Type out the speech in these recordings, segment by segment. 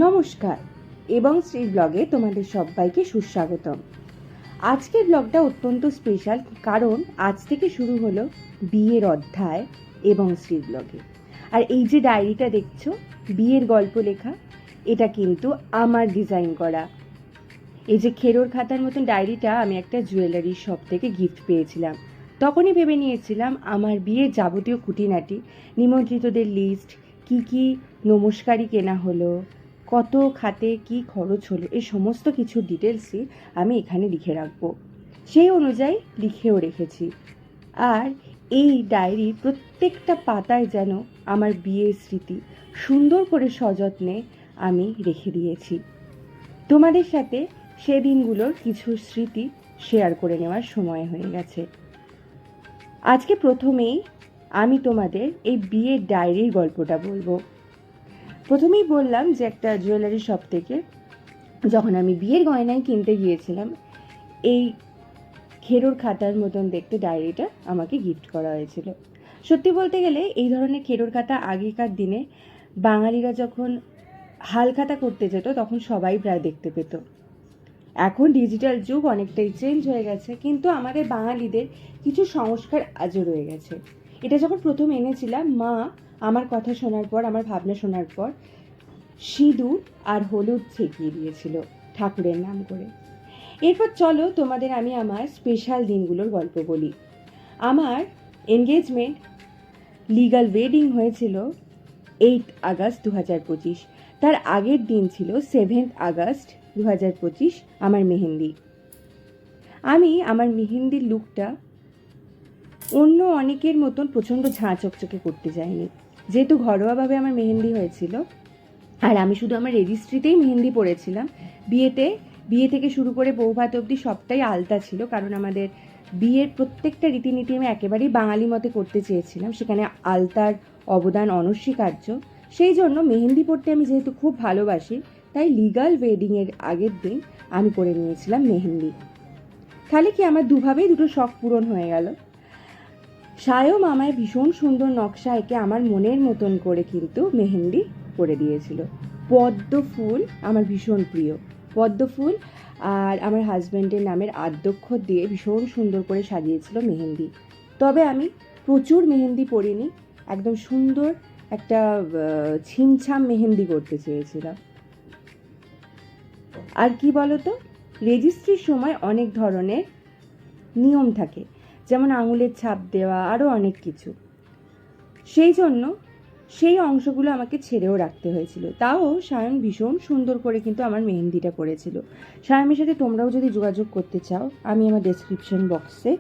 নমস্কার এবং শ্রী ব্লগে তোমাদের সবাইকে সুস্বাগতম। আজকের ব্লগটা অত্যন্ত স্পেশাল, কারণ আজ থেকে শুরু হলো বিয়ের অধ্যায় এবং শ্রী ব্লগে। আর এই যে ডায়েরিটা দেখছো, বিয়ের গল্প লেখা, এটা কিন্তু আমার ডিজাইন করা। এই যে খেরোর খাতার মতন ডায়েরিটা আমি একটা জুয়েলারি শপ থেকে গিফট পেয়েছিলাম। তখনই ভেবে নিয়েছিলাম আমার বিয়ের যাবতীয় খুঁটিনাটি, নিমন্ত্রিতদের লিস্ট, কি নমস্কারই কেনা হলো, কত খাতে কি খরচ হলো, এই সমস্ত কিছু ডিটেলসই আমি এখানে লিখে রাখবো। সেই অনুযায়ী লিখেও রেখেছি। আর এই ডায়েরির প্রত্যেকটা পাতায় যেন আমার বিয়ের স্মৃতি সুন্দর করে সযত্নে আমি রেখে দিয়েছি। তোমাদের সাথে সেদিনগুলোর কিছু স্মৃতি শেয়ার করে নেওয়ার সময় হয়ে গেছে। আজকে প্রথমেই আমি তোমাদের এই বিয়ের ডায়েরির গল্পটা বলবো। প্রথমেই বললাম যে একটা জুয়েলারি শপ থেকে যখন আমি বিয়ের গয়নাই কিনতে গিয়েছিলাম, এই খেরোর খাতার মতন দেখতে ডায়েরিটা আমাকে গিফট করা হয়েছিল। সত্যি বলতে গেলে এই ধরনের খেরোর খাতা আগেকার দিনে বাঙালিরা যখন হালখাতা করতে যেত তখন সবাই প্রায় দেখতে পেত। এখন ডিজিটাল যুগ, অনেকটাই চেঞ্জ হয়ে গেছে, কিন্তু আমাদের বাঙালিদের কিছু সংস্কার আজও রয়ে গেছে। এটা যখন প্রথম এনেছিলাম, মা আমার কথা শোনার পর, আমার ভাবনা শোনার পর সিঁদুর আর হলুদ ছেঁকিয়ে দিয়েছিল ঠাকুরের নাম করে। এরপর চলো তোমাদের আমি আমার স্পেশাল দিনগুলোর গল্প বলি। আমার এনগেজমেন্ট, লিগাল ওয়েডিং হয়েছিল 8 আগস্ট 2025। তার আগের দিন ছিল 7 আগস্ট 2025 আমার মেহেন্দি। আমি আমার মেহেন্দির লুকটা অন্য অনেকের মতন প্রচণ্ড ঝাঁ চকচকে করতে যাইনি, যেহেতু ঘরোয়াভাবে আমার মেহেন্দি হয়েছিল। আর আমি শুধু আমার রেজিস্ট্রিতেই মেহেন্দি পরেছিলাম। বিয়ে থেকে শুরু করে বৌভাত অবধি সবটাই আলতা ছিল, কারণ আমাদের বিয়ের প্রত্যেকটা রীতিনীতি আমি একেবারেই বাঙালি মতে করতে চেয়েছিলাম। সেখানে আলতার অবদান অনস্বীকার্য। সেই জন্য মেহেন্দি পরতে আমি যেহেতু খুব ভালোবাসি, তাই লিগাল ওয়েডিংয়ের আগের দিন আমি করে নিয়েছিলাম মেহেন্দি। তাহলে কি আমার দুভাবেই দুটো শখ পূরণ হয়ে গেল। সায়ম আমায় ভীষণ সুন্দর নকশা এঁকে আমার মনের মতন করে কিন্তু মেহেন্দি করে দিয়েছিল। পদ্ম ফুল আমার ভীষণ প্রিয়। পদ্ম ফুল আর আমার হাজব্যান্ডের নামের আদ্যক্ষর দিয়ে ভীষণ সুন্দর করে সাজিয়েছিল মেহেন্দি। তবে আমি প্রচুর মেহেন্দি পরিনি, একদম সুন্দর একটা ছিমছাম মেহেন্দি করতে চেয়েছিলাম। আর কি বলতো, রেজিস্ট্রির সময় অনেক ধরনের নিয়ম থাকে, যেমন আঙুলের ছাপ দেওয়া, আরও অনেক কিছু। সেই জন্য সেই অংশগুলো আমাকে ছেড়েও রাখতে হয়েছিল। তাও সায়ন ভীষণ সুন্দর করে কিন্তু আমার মেহেন্দিটা করেছিল। সায়মের সাথে তোমরাও যদি যোগাযোগ করতে চাও, আমি আমার ডেসক্রিপশন বক্সে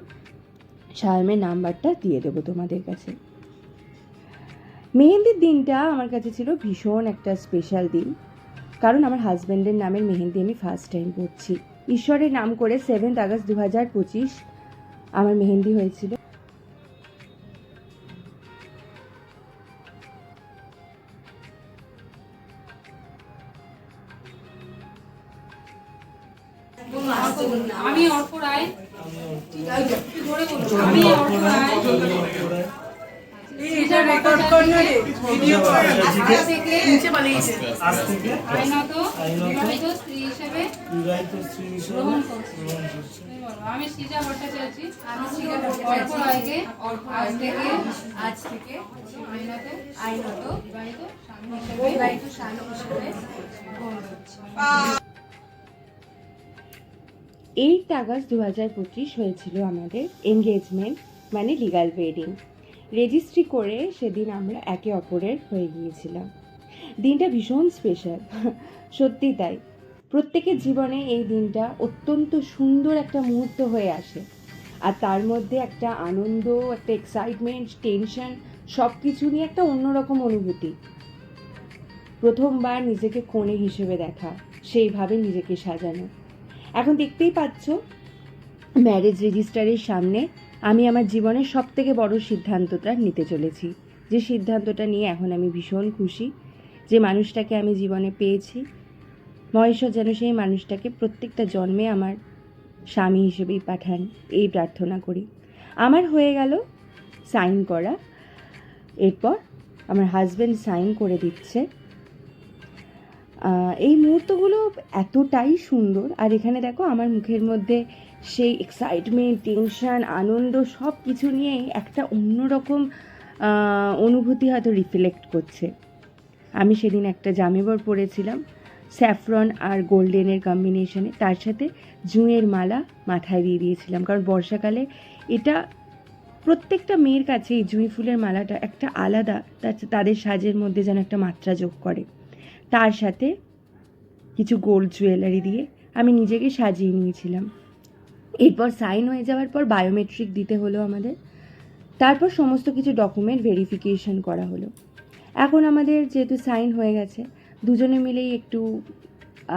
সায়মের নাম্বারটা দিয়ে দেবো তোমাদের কাছে। মেহেন্দির দিনটা আমার কাছে ছিল ভীষণ একটা স্পেশাল দিন, কারণ আমার হাজব্যান্ডের নামের মেহেন্দি আমি ফার্স্ট টাইম পরছি। ঈশ্বরের নাম করে 7 আগস্ট 2025 আমার মেহেন্দি হয়েছিল। আমি অর্ক রায়, আমি অর্ক রায় এটা রেকর্ড করলে ভিডিও করে আজকে থেকে আইনত বিবাহিত স্ত্রী হিসেবে গ্রহণ করছি। আমি সৃজা ভট্টাচার্য, আমি অর্ক রায়কে আজ থেকে আইনত বিবাহিত স্বামী হিসেবে গ্রহণ করছি। 8 আগস্ট 2025 হয়েছিল আমাদের এনগেজমেন্ট, মানে লিগাল ওয়েডিং। রেজিস্ট্রি করে সেদিন আমরা একে অপরের হয়ে গিয়েছিলাম। দিনটা ভীষণ স্পেশাল, সত্যি তাই। প্রত্যেকের জীবনে এই দিনটা অত্যন্ত সুন্দর একটা মুহূর্ত হয়ে আসে। আর তার মধ্যে একটা আনন্দ, একটা এক্সাইটমেন্ট, টেনশন, সব কিছু নিয়ে একটা অন্যরকম অনুভূতি। প্রথমবার নিজেকে কনে হিসেবে দেখা, সেইভাবে নিজেকে সাজানো। এখন দেখতেই পাচ্ছ, ম্যারেজ রেজিস্টারের সামনে আমি আমার জীবনের সবথেকে বড় সিদ্ধান্তটা নিতে চলেছি। যে সিদ্ধান্তটা নিয়ে এখন আমি ভীষণ খুশি। যে মানুষটাকে আমি জীবনে পেয়েছি, মহেশ্বর যেন সেই মানুষটাকে প্রত্যেকটা জন্মে আমার স্বামী হিসেবেই পাঠান, এই প্রার্থনা করি। আমার হয়ে গেল সাইন করা। এরপর আমার হাজব্যান্ড সাইন করে দিচ্ছে। এই মুহূর্তগুলো এতটাই সুন্দর। আর এখানে দেখো আমার মুখের মধ্যে সেই এক্সাইটমেন্ট, টেনশন, আনন্দ সব কিছু নিয়েই একটা অন্যরকম অনুভূতি হয়তো রিফ্লেক্ট করছে। আমি সেদিন একটা জামেবর পরেছিলাম স্যাফরন আর গোল্ডেনের কম্বিনেশনে, তার সাথে জুঁয়ের মালা মাথায় দিয়ে দিয়েছিলাম, কারণ বর্ষাকালে এটা প্রত্যেকটা মেয়ের কাছে এই জুঁই ফুলের মালাটা একটা আলাদা তাদের সাজের মধ্যে যেন একটা মাত্রা যোগ করে। তার সাথে কিছু গোল্ড জুয়েলারি দিয়ে আমি নিজেকে সাজিয়ে নিয়েছিলাম। এরপর সাইন হয়ে যাওয়ার পর বায়োমেট্রিক দিতে হলো আমাদের, তারপর সমস্ত কিছু ডকুমেন্ট ভেরিফিকেশন করা হলো। এখন আমাদের যেহেতু সাইন হয়ে গেছে, দুজনে মিলেই একটু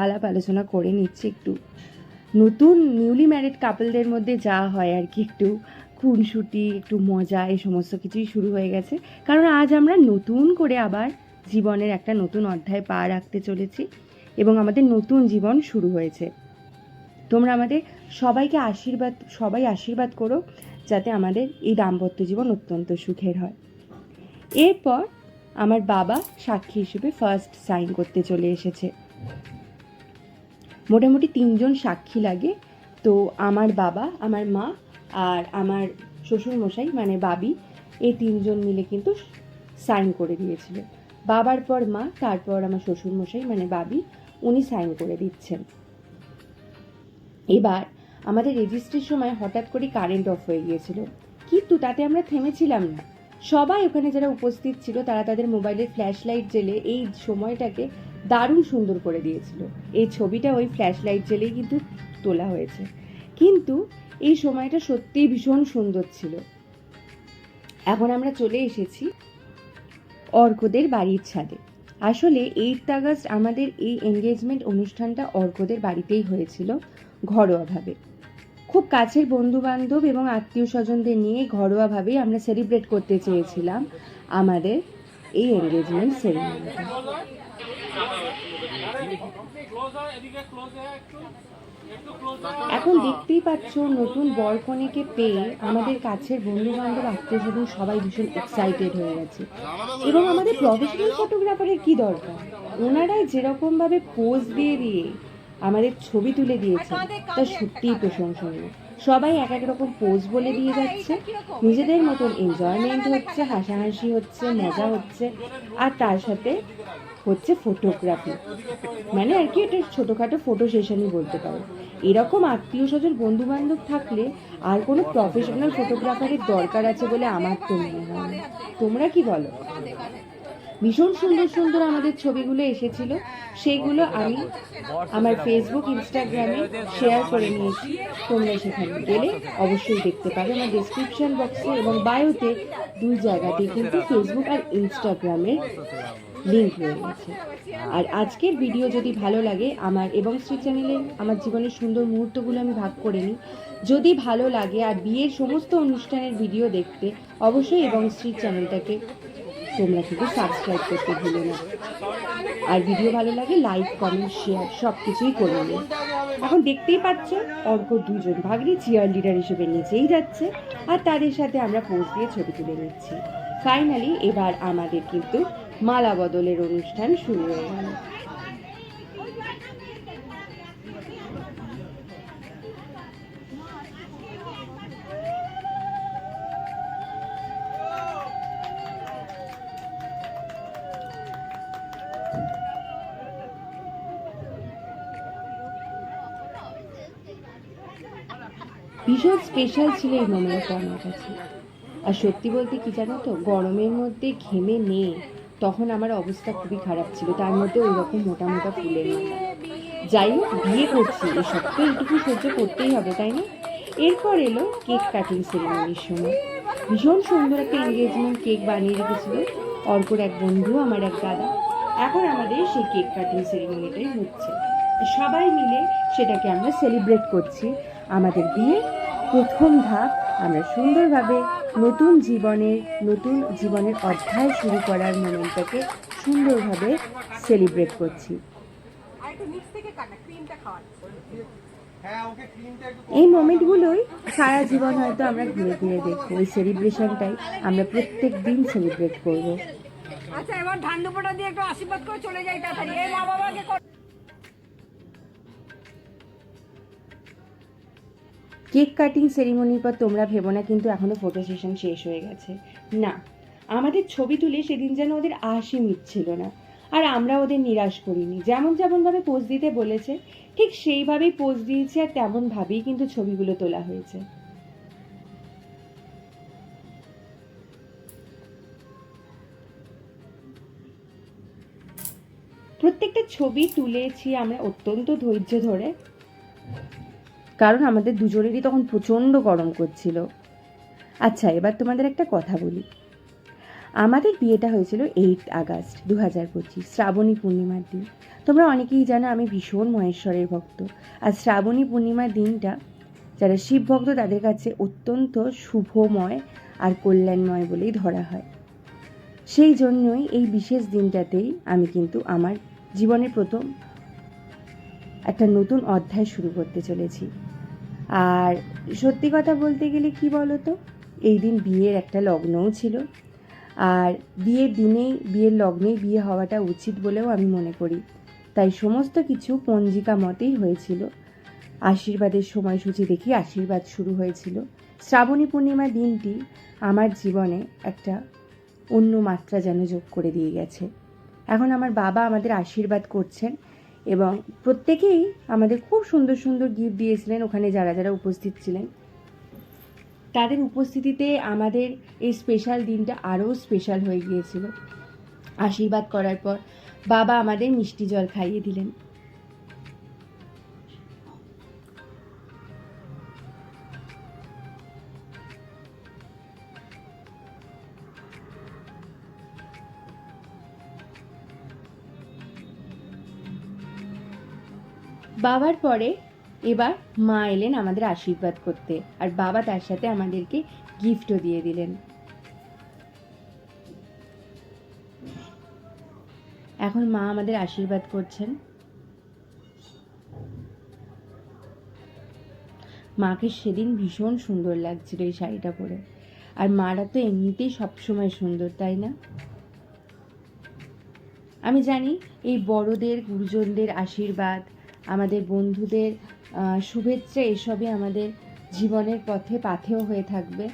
আলাপ আলোচনা করে নিচ্ছি, একটু নতুন নিউলি ম্যারিড কাপলদের মধ্যে যা হয় আর কি, একটু খুনসুটি, একটু মজা, এই সমস্ত কিছুই শুরু হয়ে গেছে। কারণ আজ আমরা নতুন করে আবার জীবনের একটা নতুন অধ্যায় পা রাখতে চলেছি এবং আমাদের নতুন জীবন শুরু হয়েছে। তোমরা আমাদের সবাই আশীর্বাদ করো যাতে আমাদের এই দাম্পত্য জীবন অত্যন্ত সুখের হয়। এরপর আমার বাবা সাক্ষী হিসেবে ফার্স্ট সাইন করতে চলে এসেছে। মোটামুটি 3 জন সাক্ষী লাগে, তো আমার বাবা, আমার মা আর আমার শ্বশুরমশাই মানে বাবি, এই 3 জন মিলে কিন্তু সাইন করে দিয়েছিল। বাবার পর মা, তারপর আমার শ্বশুরমশাই মানে বাবি, উনি সাইন করে দিচ্ছেন। এবার আমাদের রেজিস্ট্রির সময় হঠাৎ করে কারেন্ট অফ হয়ে গিয়েছিল, কিন্তু তাতে আমরা থেমেছিলাম না। সবাই ওখানে যারা উপস্থিত ছিল তারা তাদের মোবাইলের ফ্ল্যাশ লাইট জ্বেলে এই সময়টাকে দারুণ সুন্দর করে দিয়েছিল। এই ছবিটা ওই ফ্ল্যাশ লাইট জ্বেলেই কিন্তু তোলা হয়েছে, কিন্তু এই সময়টা সত্যিই ভীষণ সুন্দর ছিল। এখন আমরা চলে এসেছি অর্কদের বাড়ির ছাদে। আসলে 8 আগস্ট আমাদের এই এনগেজমেন্ট অনুষ্ঠানটা অর্কদের বাড়িতেই হয়েছিল, ঘরোয়াভাবে। খুব কাছের বন্ধুবান্ধব এবং আত্মীয় স্বজনদের নিয়ে ঘরোয়াভাবেই আমরা সেলিব্রেট করতে চেয়েছিলাম আমাদের এই এনগেজমেন্ট সেরিমনিটা। এখন দেখতেই পাচ্ছ নতুন বর কনেকে পেয়ে আমাদের কাছের বন্ধু বান্ধব আত্মীয় স্বজন সবাই ভীষণ এক্সাইটেড হয়ে গেছে। এবং আমাদের প্রফেশনাল ফটোগ্রাফারের কি দরকার, ওনারাই যেরকমভাবে পোজ দিয়ে দিয়ে আমাদের ছবি তুলে দিয়েছে তা সত্যিই প্রশংসনীয়। সবাই এক এক রকম পোজ বলে দিয়ে যাচ্ছে, নিজেদের মতন এনজয়মেন্ট হচ্ছে, হাসাহাসি হচ্ছে, মজা হচ্ছে, আর তার সাথে হচ্ছে ফটোগ্রাফি, মানে আর কি এটা ছোটোখাটো ফটো সেশনই বলতে পারো। এরকম আত্মীয় স্বজন বন্ধু বান্ধব থাকলে আর কোনো প্রফেশনাল ফটোগ্রাফারের দরকার আছে বলে আমার তো মনে হয় না। তোমরা কি বলো? ভীষণ সুন্দর সুন্দর আমাদের ছবিগুলো এসেছিল, সেইগুলো আমি আমার ফেসবুক, ইনস্টাগ্রামে শেয়ার করে নিয়েছি। তোমরা সেখানে গেলে অবশ্যই দেখতে পাবে। আমার ডেসক্রিপশন বক্সে এবং বায়োতে 2 জায়গাতেই কিন্তু ফেসবুক আর ইনস্টাগ্রামের লিঙ্ক রয়ে গেছে। আর আজকের ভিডিও যদি ভালো লাগে, আমার এবং শ্রী চ্যানেলে আমার জীবনের সুন্দর মুহূর্তগুলো আমি ভাগ করে নিই, যদি ভালো লাগে আর বিয়ের সমস্ত অনুষ্ঠানের ভিডিও দেখতে অবশ্যই এবং শ্রী চ্যানেলটাকে তোমরা কিন্তু সাবস্ক্রাইব করতে ভুলো না। আর ভিডিও ভালো লাগে লাইক, কমেন্ট, শেয়ার সব কিছুই করে নিও। এখন দেখতেই পাচ্ছ অর্ক 2 জন ভাগ্নি চিয়ার লিডার হিসেবে নিচেই যাচ্ছে, আর তাদের সাথে আমরা পোজ দিয়ে ছবি তুলে নিচ্ছি। ফাইনালি এবার আমাদের কিন্তু মালা বদলের অনুষ্ঠান শুরু হয়ে গেল। ভীষণ স্পেশাল ছিল এই মোমেন্টটা আমার কাছে। আর সত্যি বলতে কি জানো তো, গরমের মধ্যে ঘেমে নেই, তখন আমার অবস্থা খুবই খারাপ ছিল, তার মধ্যে ওই রকম মোটা মোটা ফুলের মালা। যাই হোক, বিয়ে করছি, এসব তো এইটুকু সহ্য করতেই হবে, তাই না? এরপর এলো কেক কাটিং সেরিমনির সময়। ভীষণ সুন্দর একটা এনগেজমেন্ট কেক বানিয়ে রেখেছিল অর্কর এক বন্ধু, আমার এক দাদা। এখন আমাদের সেই কেক কাটিং সেরিমনিটাই হচ্ছে, সবাই মিলে সেটাকে আমরা সেলিব্রেট করছি। আমাদের বিয়ের প্রথম ধাপ আমরা সুন্দরভাবে নতুন জীবনের অধ্যায় শুরু করার মোমেন্টটাকে সুন্দরভাবে সেলিব্রেট করছি। এই মোমেন্টগুলোই সারা জীবন হয়তো আমরা ঘুরে ঘুরে দেখবো। এই সেলিব্রেশনটাই আমরা প্রত্যেক দিন সেলিব্রেট করবো। আচ্ছা এবার ধান দুপোটা দিয়ে একটু আশীর্বাদ করে চলে যাই তাড়াতাড়ি এই মা বাবাকে কেক কাটিং সেরিমনির পর তোমরা ভেবো না কিন্তু এখনও ফটো সেশন শেষ হয়ে গেছে। না, আমাদের ছবি তুলে সেদিন যেন ওদের আশি মিটছিল না। আর আমরা ওদের নিরাশ করিনি। যেমনভাবে পোজ দিতে বলেছে ঠিক সেইভাবেই পোজ দিয়েছি, আর তেমনভাবেই কিন্তু ছবিগুলো তোলা হয়েছে। প্রত্যেকটা ছবি তুলেছি আমরা অত্যন্ত ধৈর্য ধরে, কারণ আমাদের দুজনেরই তখন প্রচণ্ড গরম করছিল। আচ্ছা, এবার তোমাদের একটা কথা বলি। আমাদের বিয়েটা হয়েছিল 8 আগস্ট 2025, শ্রাবণী পূর্ণিমার দিন। তোমরা অনেকেই জানো আমি ভীষণ মহেশ্বরের ভক্ত, আর শ্রাবণী পূর্ণিমার দিনটা যারা শিব ভক্ত তাদের কাছে অত্যন্ত শুভময় আর কল্যাণময় বলেই ধরা হয়। সেই জন্যই এই বিশেষ দিনটাতেই আমি কিন্তু আমার জীবনের প্রথম একটা নতুন অধ্যায় শুরু করতে চলেছি। আর সত্যি কথা বলতে গেলে কি বলো তো, এই দিন বিয়ের একটা লগ্নও ছিল, আর বিয়ের দিনেই বিয়ের লগ্নেই বিয়ে হওয়াটা উচিত বলেও আমি মনে করি। তাই সমস্ত কিছু পঞ্জিকা মতেই হয়েছিল। আশীর্বাদের সময়সূচি দেখি আশীর্বাদ শুরু হয়েছিল। শ্রাবণী পূর্ণিমার দিনটি আমার জীবনে একটা অন্য মাত্রা যেন যোগ করে দিয়ে গেছে। এখন আমার বাবা আমাদের আশীর্বাদ করছেন এবং প্রত্যেকেই আমাদের খুব সুন্দর সুন্দর গিফট দিয়েছিলেন। ওখানে যারা যারা উপস্থিত ছিলেন তাদের উপস্থিতিতে আমাদের এই স্পেশাল দিনটা আরও স্পেশাল হয়ে গিয়েছিল। আশীর্বাদ করার পর বাবা আমাদের মিষ্টি জল খাইয়ে দিলেন। বাবার পরে এবার মা এলেন আমাদের আশীর্বাদ করতে, আর বাবা তার সাথে আমাদেরকে গিফটও দিয়ে দিলেন। এখন মা আমাদের আশীর্বাদ করছেন। মাকে সেদিন ভীষণ সুন্দর লাগছিল এই শাড়িটা পরে, আর মারা তো এমনিতেই সবসময় সুন্দর, তাই না? আমি জানি এই বড়দের গুরুজনদের আশীর্বাদ, আমাদের বন্ধুদের শুভেচ্ছা, এসবই আমাদের জীবনের পথে পাথেয় হয়ে থাকবে।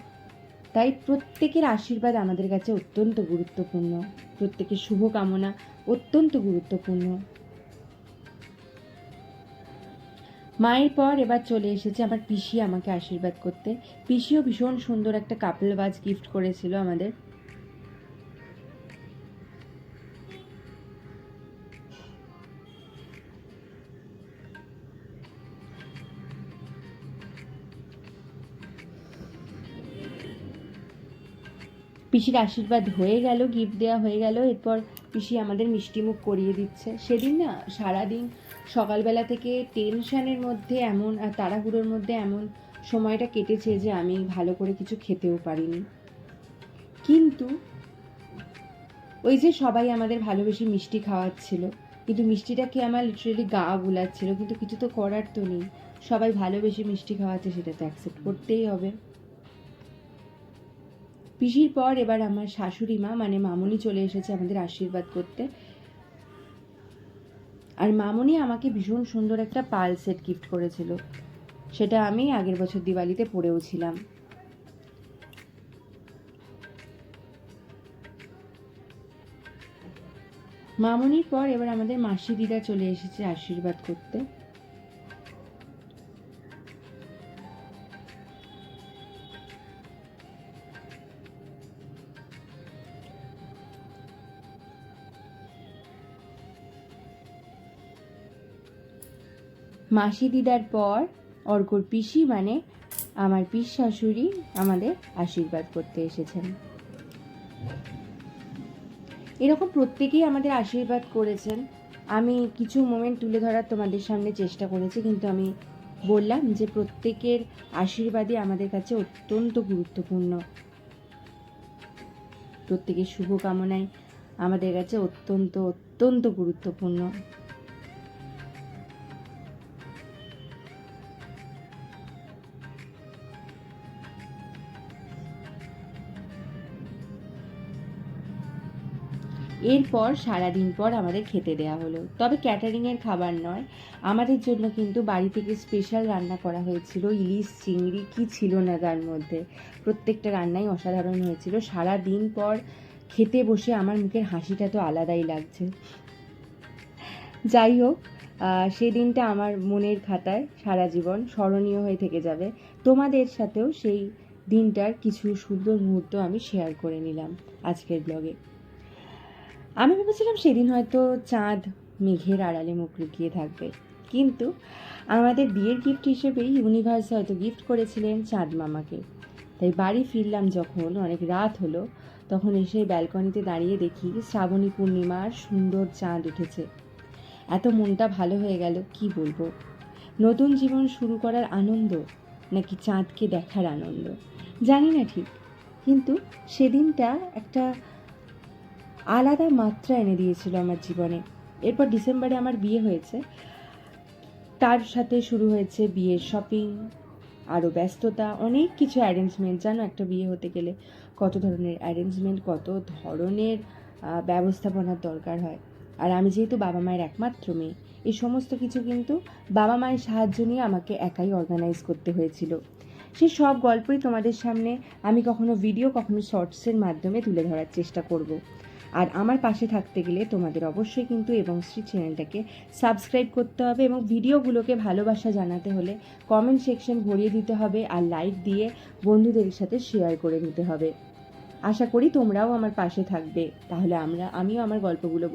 তাই প্রত্যেকের আশীর্বাদ আমাদের কাছে অত্যন্ত গুরুত্বপূর্ণ, প্রত্যেকের শুভকামনা অত্যন্ত গুরুত্বপূর্ণ। মায়ের পর এবার চলে এসেছে আমার পিসি আমাকে আশীর্বাদ করতে। পিসিও ভীষণ সুন্দর একটা কাপল ওয়াচ গিফট করেছিল আমাদের। পিসির আশীর্বাদ হয়ে গেল, গিফট দেওয়া হয়ে গেল, এরপর পিসি আমাদের মিষ্টিমুখ করিয়ে দিচ্ছে। সেদিন না সারাদিন সকালবেলা থেকে টেনশানের মধ্যে এমন আর তাড়াহুড়োর মধ্যে এমন সময়টা কেটেছে যে আমি ভালো করে কিছু খেতেও পারিনি। কিন্তু ওই যে সবাই আমাদের ভালোবেসে মিষ্টি খাওয়াচ্ছিল, কিন্তু মিষ্টিটা খেয়ে আমার লিটারেলি গা গুলাচ্ছিল, কিন্তু কিছু তো করার তো নেই। সবাই ভালোবেসে মিষ্টি খাওয়াচ্ছে, সেটা তো অ্যাকসেপ্ট করতেই হবে। পিসির পর এবার আমার শাশুড়ি মা মানে মামনি চলে এসেছে আমাদের আশীর্বাদ করতে। আর মামনি আমাকে ভীষণ সুন্দর একটা পাল সেট গিফট করেছিল, সেটা আমি আগের বছর দিওয়ালিতে পরেও ছিলাম। মামনির পর এবার আমাদের মাসি দিদা চলে এসেছে আশীর্বাদ করতে। মাসি দিদার পর অর্কর পিসি মানে আমার পিস শাশুড়ি আমাদের আশীর্বাদ করতে এসেছেন। এরকম প্রত্যেকেই আমাদের আশীর্বাদ করেছেন। আমি কিছু মোমেন্ট তুলে ধরার তোমাদের সামনে চেষ্টা করেছি, কিন্তু আমি বললাম যে প্রত্যেকের আশীর্বাদই আমাদের কাছে অত্যন্ত গুরুত্বপূর্ণ, প্রত্যেকের শুভকামনাই আমাদের কাছে অত্যন্ত অত্যন্ত গুরুত্বপূর্ণ। এরপর সারাদিন পর আমাদের খেতে দেওয়া হলো, তবে ক্যাটারিংয়ের খাবার নয়, আমাদের জন্য কিন্তু বাড়ি থেকে স্পেশাল রান্না করা হয়েছিল। ইলিশ, চিংড়ি, কি ছিল না তার মধ্যে, প্রত্যেকটা রান্নাই অসাধারণ হয়েছিল। সারা দিন পর খেতে বসে আমার মুখের হাসিটা তো আলাদাই লাগছে। যাই হোক, সেই দিনটা আমার মনের খাতায় সারা জীবন স্মরণীয় হয়ে থেকে যাবে। তোমাদের সাথেও সেই দিনটার কিছু সুন্দর মুহূর্ত আমি শেয়ার করে নিলাম আজকের ব্লগে। আমি ভেবেছিলাম সেদিন হয়তো চাঁদ মেঘের আড়ালে মুখ লুকিয়ে থাকবে, কিন্তু আমাদের বিয়ের গিফট হিসেবেই ইউনিভার্স হয়তো গিফট করেছিলেন চাঁদ মামাকে। তাই বাড়ি ফিরলাম যখন, অনেক রাত হলো, তখন এসে ব্যালকনিতে দাঁড়িয়ে দেখি শ্রাবণী পূর্ণিমার সুন্দর চাঁদ উঠেছে। এত মনটা ভালো হয়ে গেল, কি বলবো। নতুন জীবন শুরু করার আনন্দ নাকি চাঁদকে দেখার আনন্দ জানি না ঠিক, কিন্তু সেদিনটা একটা আলাদা মাত্রা এনে দিয়েছিল আমার জীবনে। এরপর ডিসেম্বরে আমার বিয়ে হয়েছে, তার সাথে শুরু হয়েছে বিয়ের শপিং, আরও ব্যস্ততা, অনেক কিছু অ্যারেঞ্জমেন্ট। জানো, একটা বিয়ে হতে গেলে কত ধরনের অ্যারেঞ্জমেন্ট, কত ধরনের ব্যবস্থাপনার দরকার হয়। আর আমি যেহেতু বাবা মায়ের একমাত্র মেয়ে, এই সমস্ত কিছু কিন্তু বাবা মায়ের সাহায্য নিয়ে আমাকে একাই অর্গানাইজ করতে হয়েছিল। সেই সব গল্পই তোমাদের সামনে আমি কখনো ভিডিও, কখনো শর্টসের মাধ্যমে তুলে ধরার চেষ্টা করব। আর আমার পাশে থাকতে গেলে তোমাদের অবশ্যই কিন্তু এবং শ্রী চ্যানেলটাকে সাবস্ক্রাইব করতে হবে, এবং ভিডিওগুলোকে ভালোবাসা জানাতে হলে কমেন্ট সেকশন ভরিয়ে দিতে হবে, আর লাইক দিয়ে বন্ধুদের সাথে শেয়ার করে নিতে হবে। আশা করি তোমরাও আমার পাশে থাকবে, তাহলে আমিও আমার গল্পগুলো